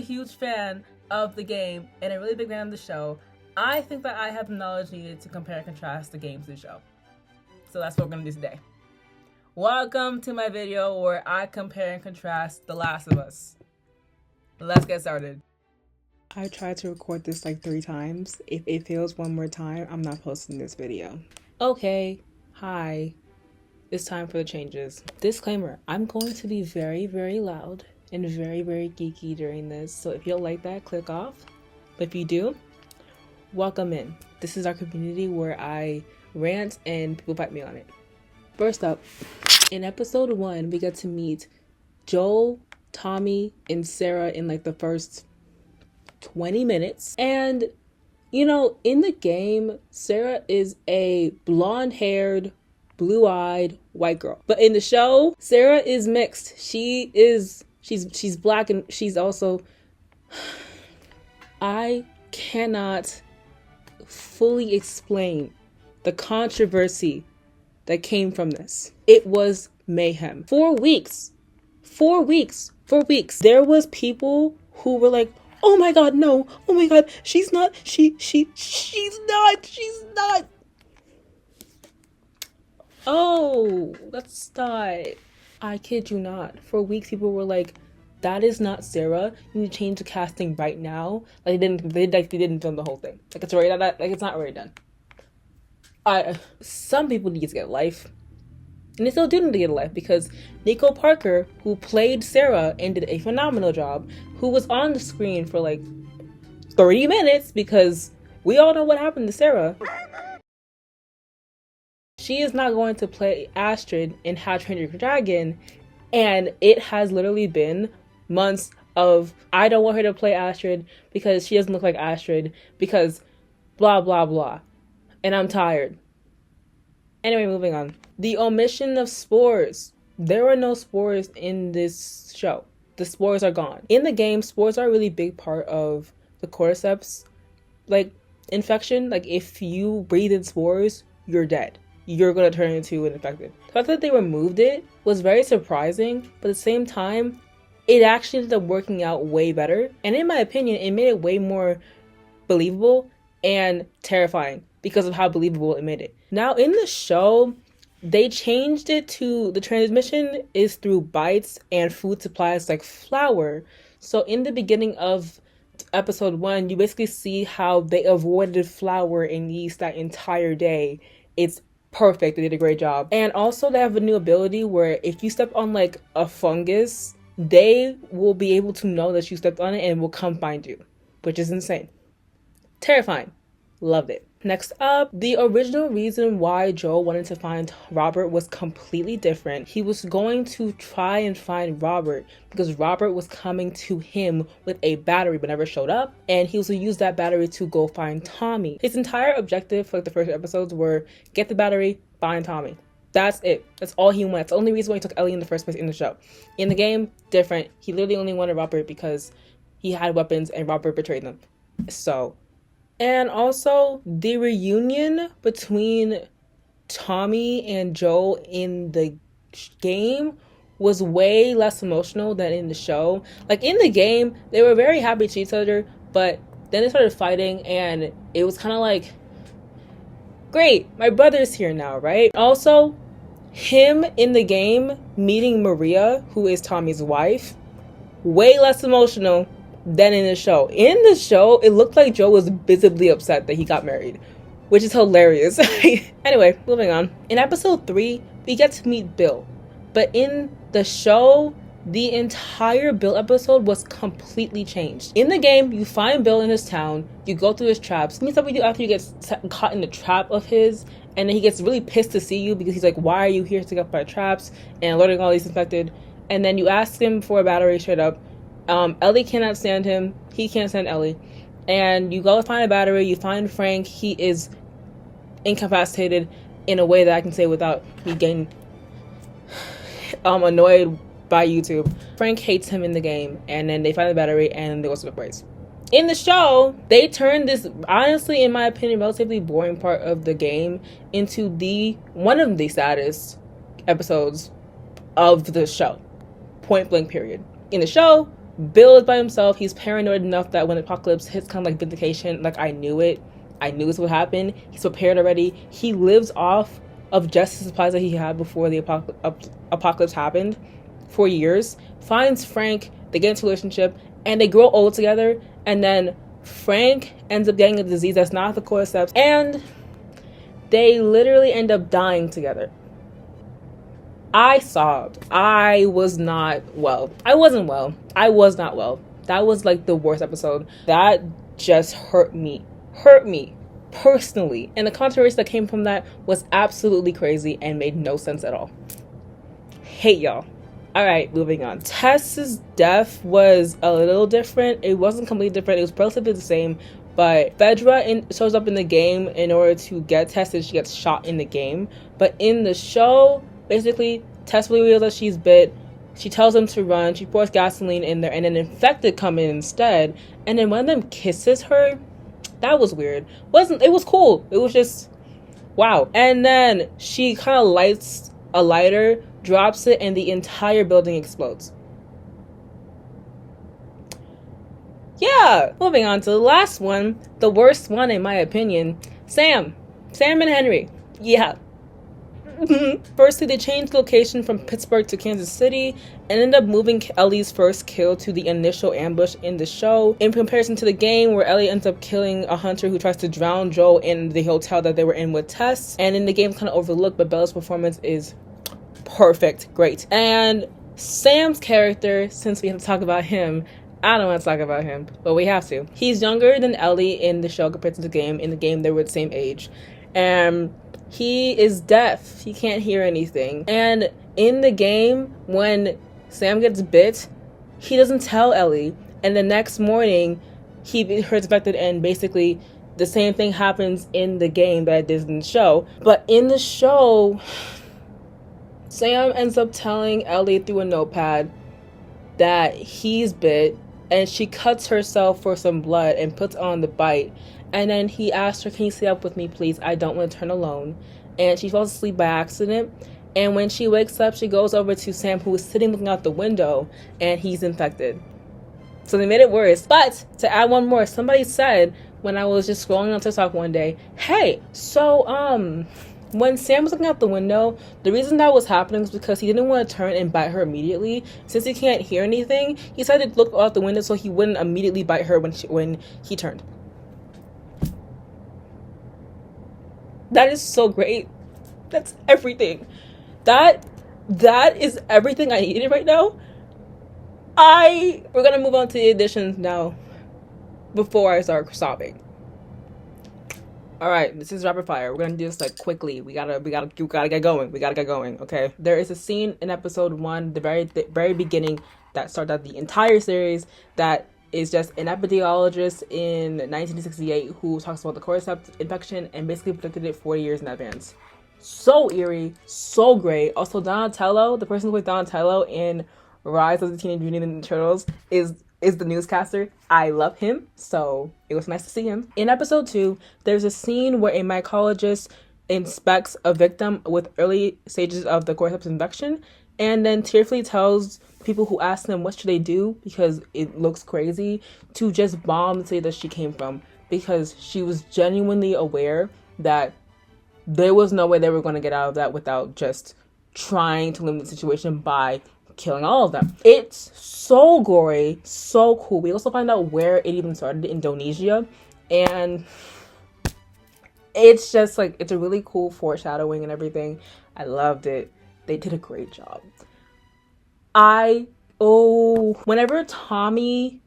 huge fan of the game and a really big fan of the show, I think that I have the knowledge needed to compare and contrast the game to the show. So that's what we're gonna do today. Welcome to my video where I compare and contrast The Last of Us. Let's get started. I tried to record this like 3 times. If it fails one more time, I'm not posting this video. Okay, hi. It's time for the changes. Disclaimer, I'm going to be very, very loud and very, very geeky during this. So if you don't like that, click off. But if you do, welcome in. This is our community where I rant and people fight me on it. First up, in episode 1, we got to meet Joel, Tommy, and Sarah in like the first 20 minutes. And, you know, in the game, Sarah is a blonde-haired, blue-eyed white girl. But in the show, Sarah is mixed. She's black and she's also... I cannot fully explain the controversy that came from this. It was mayhem. 4 weeks. 4 weeks. 4 weeks. There was people who were like, oh my god, no. Oh my god, she's not. She's not. Oh, let's not. I kid you not. For weeks, people were like, that is not Sarah. You need to change the casting right now. Like they didn't film the whole thing. Like it's already done. Like it's not already done. Some people need to get life. And they still do need to get a life because Nico Parker, who played Sarah and did a phenomenal job, who was on the screen for like 30 minutes because we all know what happened to Sarah. She is not going to play Astrid in How to Train Your Dragon, and it has literally been months of, I don't want her to play Astrid because she doesn't look like Astrid because blah blah blah. And I'm tired. Anyway, moving on. The omission of spores. There were no spores in this show. The spores are gone. In the game, spores are a really big part of the cordyceps, like, infection. Like, if you breathe in spores, you're dead. You're gonna turn into an infected. The fact that they removed it was very surprising, but at the same time, it actually ended up working out way better. And in my opinion, it made it way more believable and terrifying because of how believable it made it. Now, in the show, they changed it to the transmission is through bites and food supplies like flour. So in the beginning of episode 1, you basically see how they avoided flour and yeast that entire day. It's perfect. They did a great job. And also they have a new ability where if you step on like a fungus, they will be able to know that you stepped on it and will come find you, which is insane. Terrifying. Loved it. Next up, the original reason why Joel wanted to find Robert was completely different. He was going to try and find Robert because Robert was coming to him with a battery but never showed up, and he was going to use that battery to go find Tommy. His entire objective for like the first episodes were get the battery, find Tommy. That's it. That's all he wants. The only reason why he took Ellie in the first place in the show. In the game, different. He literally only wanted Robert because he had weapons and Robert betrayed them. So... And also, the reunion between Tommy and Joel in the game was way less emotional than in the show. Like, in the game, they were very happy to each other, but then they started fighting, and it was kind of like, great, my brother's here now, right? Also, him in the game meeting Maria, who is Tommy's wife, way less emotional than in the show. In the show, it looked like Joe was visibly upset that he got married, which is hilarious. Anyway, moving on. In episode 3, we get to meet Bill. But in the show, the entire Bill episode was completely changed. In the game, you find Bill in his town, you go through his traps. He meets up with you after you get caught in the trap of his, and then he gets really pissed to see you because he's like, why are you here to get up by traps and alerting all these infected? And then you ask him for a battery straight up. Ellie cannot stand him. He can't stand Ellie. And you go find a battery. You find Frank. He is incapacitated in a way that I can say without me getting annoyed by YouTube. Frank hates him in the game. And then they find the battery and they go separate ways. In the show, they turned this, honestly, in my opinion, relatively boring part of the game into one of the saddest episodes of the show. Point blank period. In the show, Bill is by himself. He's paranoid enough that when the apocalypse hits, kind of like vindication, like I knew it. I knew this would happen. He's prepared already. He lives off of just the supplies that he had before the apocalypse happened for years. Finds Frank, they get into a relationship, and they grow old together. And then Frank ends up getting a disease that's not the cordyceps, and they literally end up dying together. I sobbed. I was not well. I wasn't well. I was not well. That was like the worst episode. That just hurt me. Hurt me personally. And the controversy that came from that was absolutely crazy and made no sense at all. Hate y'all. All right, moving on. Tess's death was a little different. It wasn't completely different. It was relatively the same. But Fedra shows up in the game in order to get Tess, and she gets shot in the game. But in the show, basically, Tess reveals that she's bit. She tells them to run. She pours gasoline in there, and an infected come in instead. And then one of them kisses her. That was weird. It was cool. It was just wow. And then she kind of lights a lighter, drops it, and the entire building explodes. Yeah, moving on to the last one, the worst one in my opinion. Sam and Henry. Yeah. Firstly, they changed location from Pittsburgh to Kansas City and ended up moving Ellie's first kill to the initial ambush in the show, in comparison to the game where Ellie ends up killing a hunter who tries to drown Joel in the hotel that they were in with Tess. And in the game, kind of overlooked, but Bella's performance is perfect, great. And Sam's character, since we have to talk about him, I don't want to talk about him, but we have to. He's younger than Ellie in the show compared to the game. In the game, they were the same age. And he is deaf. He can't hear anything. And in the game, when Sam gets bit, he doesn't tell Ellie. And the next morning, he hurts infected, and basically the same thing happens in the game that it did in the show. But in the show, Sam ends up telling Ellie through a notepad that he's bit, and she cuts herself for some blood and puts on the bite. And then he asks her, can you stay up with me, please? I don't want to turn alone. And she falls asleep by accident. And when she wakes up, she goes over to Sam, who is sitting looking out the window, and he's infected. So they made it worse. But to add one more, somebody said when I was just scrolling on TikTok one day, hey, so when Sam was looking out the window, the reason that was happening was because he didn't want to turn and bite her immediately. Since he can't hear anything, he decided to look out the window so he wouldn't immediately bite her when he turned. That is so great. That's everything. That is everything I needed right now. We're gonna move on to the additions now before I start sobbing. All right, this is rapid fire. We're gonna do this like quickly. We gotta get going. We gotta get going. Okay. There is a scene in episode 1, the very beginning, that starts out the entire series. That is just an epidemiologist in 1968 who talks about the cordyceps infection and basically predicted it 40 years in advance. So eerie, so great. Also, Donatello, the person who plays Donatello in Rise of the Teenage Mutant Ninja Turtles, is the newscaster. I love him, so it was nice to see him. In episode 2, there's a scene where a mycologist inspects a victim with early stages of the cordyceps infection, and then tearfully tells people who ask them what should they do because it looks crazy to just bomb the city that she came from, because she was genuinely aware that there was no way they were going to get out of that without just trying to limit the situation by killing all of them. It's so gory, so cool. We also find out where it even started, Indonesia, and it's just like, it's a really cool foreshadowing and everything. I loved it. They did a great job. Whenever Tommy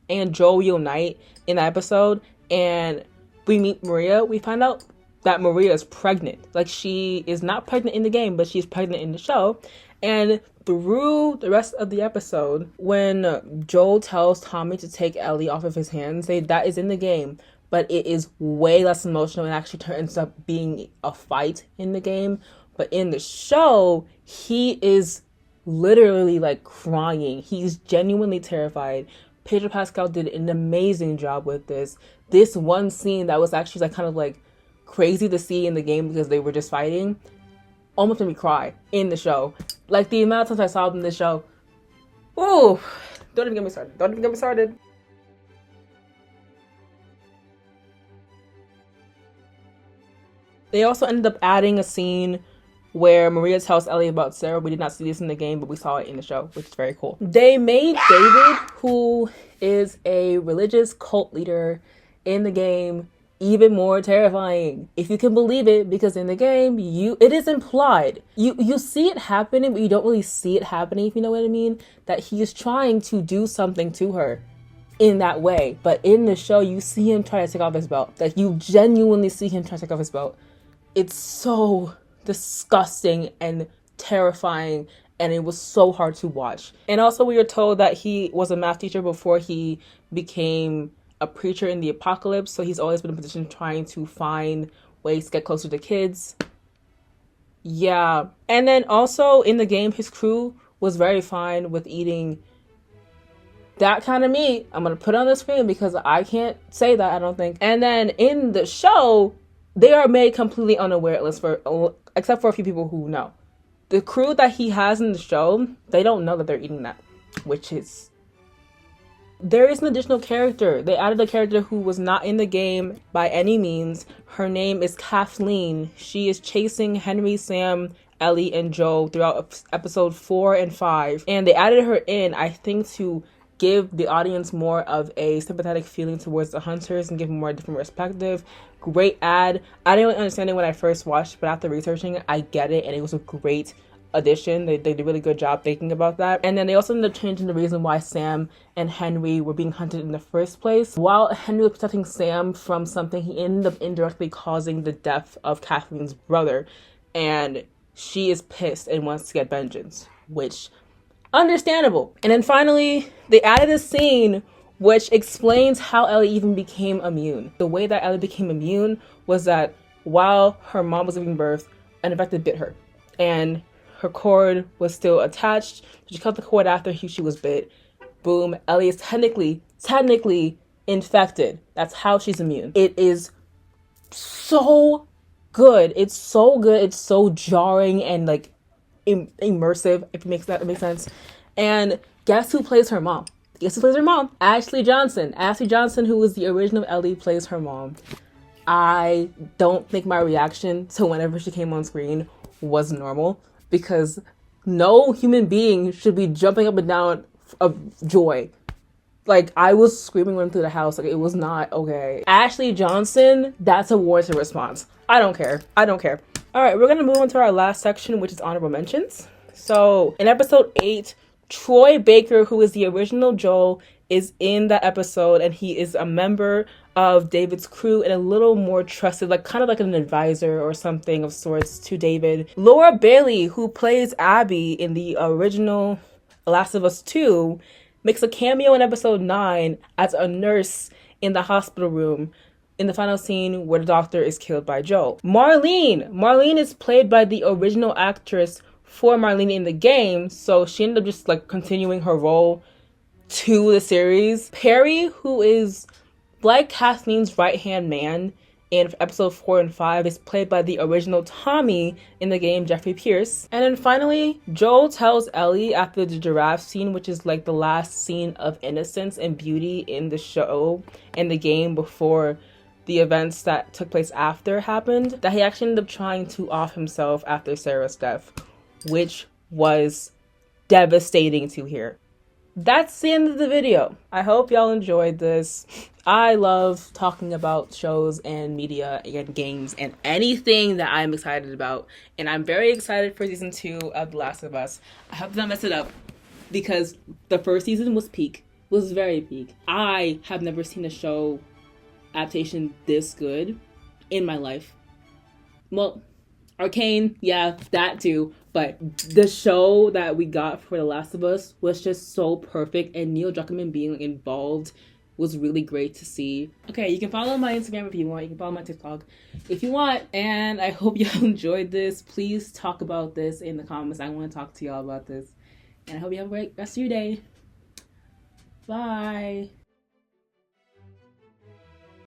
and Joe unite in the episode and we meet Maria, we find out that Maria is pregnant. Like, she is not pregnant in the game, but she's pregnant in the show. And through the rest of the episode, when Joel tells Tommy to take Ellie off of his hands, that is in the game, but it is way less emotional and actually turns up being a fight in the game. But in the show, he is literally like crying. He's genuinely terrified. Pedro Pascal did an amazing job with this. This one scene that was actually like kind of like crazy to see in the game because they were just fighting almost made me cry in the show. Like, the amount of times I saw them in the show, ooh, Don't even get me started. Don't even get me started. They also ended up adding a scene where Maria tells Ellie about Sarah. We did not see this in the game, but we saw it in the show, which is very cool. They made David, who is a religious cult leader in the game, even more terrifying, if you can believe it, because in the game, it is implied. You see it happening, but you don't really see it happening, if you know what I mean, that he is trying to do something to her in that way. But in the show, you see him try to take off his belt. Like, you genuinely see him try to take off his belt. It's so disgusting and terrifying, and it was so hard to watch. And also, we were told that he was a math teacher before he became a preacher in the apocalypse, so he's always been in a position trying to find ways to get closer to kids. Yeah. And then also in the game, his crew was very fine with eating that kind of meat. I'm gonna put it on the screen because I can't say that, I don't think. And then in the show, they are made completely unaware, except for a few people who know. The crew that he has in the show, they don't know that they're eating that, which is... There is an additional character. They added a character who was not in the game by any means. Her name is Kathleen. She is chasing Henry, Sam, Ellie, and Joe throughout episode 4 and 5. And they added her in, I think, to give the audience more of a sympathetic feeling towards the hunters and give them more different perspective. Great ad. I didn't really understand it when I first watched, but after researching it, I get it, and it was a great addition. They did a really good job thinking about that. And then they also ended up changing the reason why Sam and Henry were being hunted in the first place. While Henry was protecting Sam from something, he ended up indirectly causing the death of Kathleen's brother, and she is pissed and wants to get vengeance, which understandable. And then finally, they added a scene which explains how Ellie even became immune. The way that Ellie became immune was that while her mom was giving birth, an infected bit her, and her cord was still attached. She cut the cord after she was bit. Boom, Ellie is technically infected. That's how she's immune. It is so good. It's so good. It's so jarring and like immersive, if that makes sense. And guess who plays her mom? Ashley Johnson. Ashley Johnson, who was the original Ellie, plays her mom. I don't think my reaction to whenever she came on screen was normal, because no human being should be jumping up and down of joy. Like, I was screaming running through the house. Like, it was not okay. Ashley Johnson, that's a warranted response. I don't care. All right, we're going to move on to our last section, which is honorable mentions. So, in episode 8, Troy Baker, who is the original Joel, is in that episode, and he is a member of David's crew and a little more trusted, like kind of like an advisor or something of sorts to David. Laura Bailey, who plays Abby in the original Last of Us 2, makes a cameo in episode 9 as a nurse in the hospital room in the final scene where the doctor is killed by Joel. Marlene is played by the original actress for Marlene in the game, so she ended up just like continuing her role to the series. Perry, who is like Kathleen's right-hand man in episode 4 and 5, is played by the original Tommy in the game, Jeffrey Pierce. And then finally, Joel tells Ellie after the giraffe scene, which is like the last scene of innocence and beauty in the show and the game before the events that took place after happened, that he actually ended up trying to off himself after Sarah's death, which was devastating to hear. That's the end of the video. I hope y'all enjoyed this. I love talking about shows and media and games and anything that I'm excited about. And I'm very excited for season 2 of The Last of Us. I hope to not mess it up, because the first season was very peak. I have never seen a show adaptation this good in my life. Well, Arcane, yeah, that too. But the show that we got for The Last of Us was just so perfect, and Neil Druckmann being involved was really great to see. Okay, you can follow my Instagram if you want. You can follow my TikTok if you want. And I hope y'all enjoyed this. Please talk about this in the comments. I want to talk to y'all about this. And I hope you have a great rest of your day. Bye.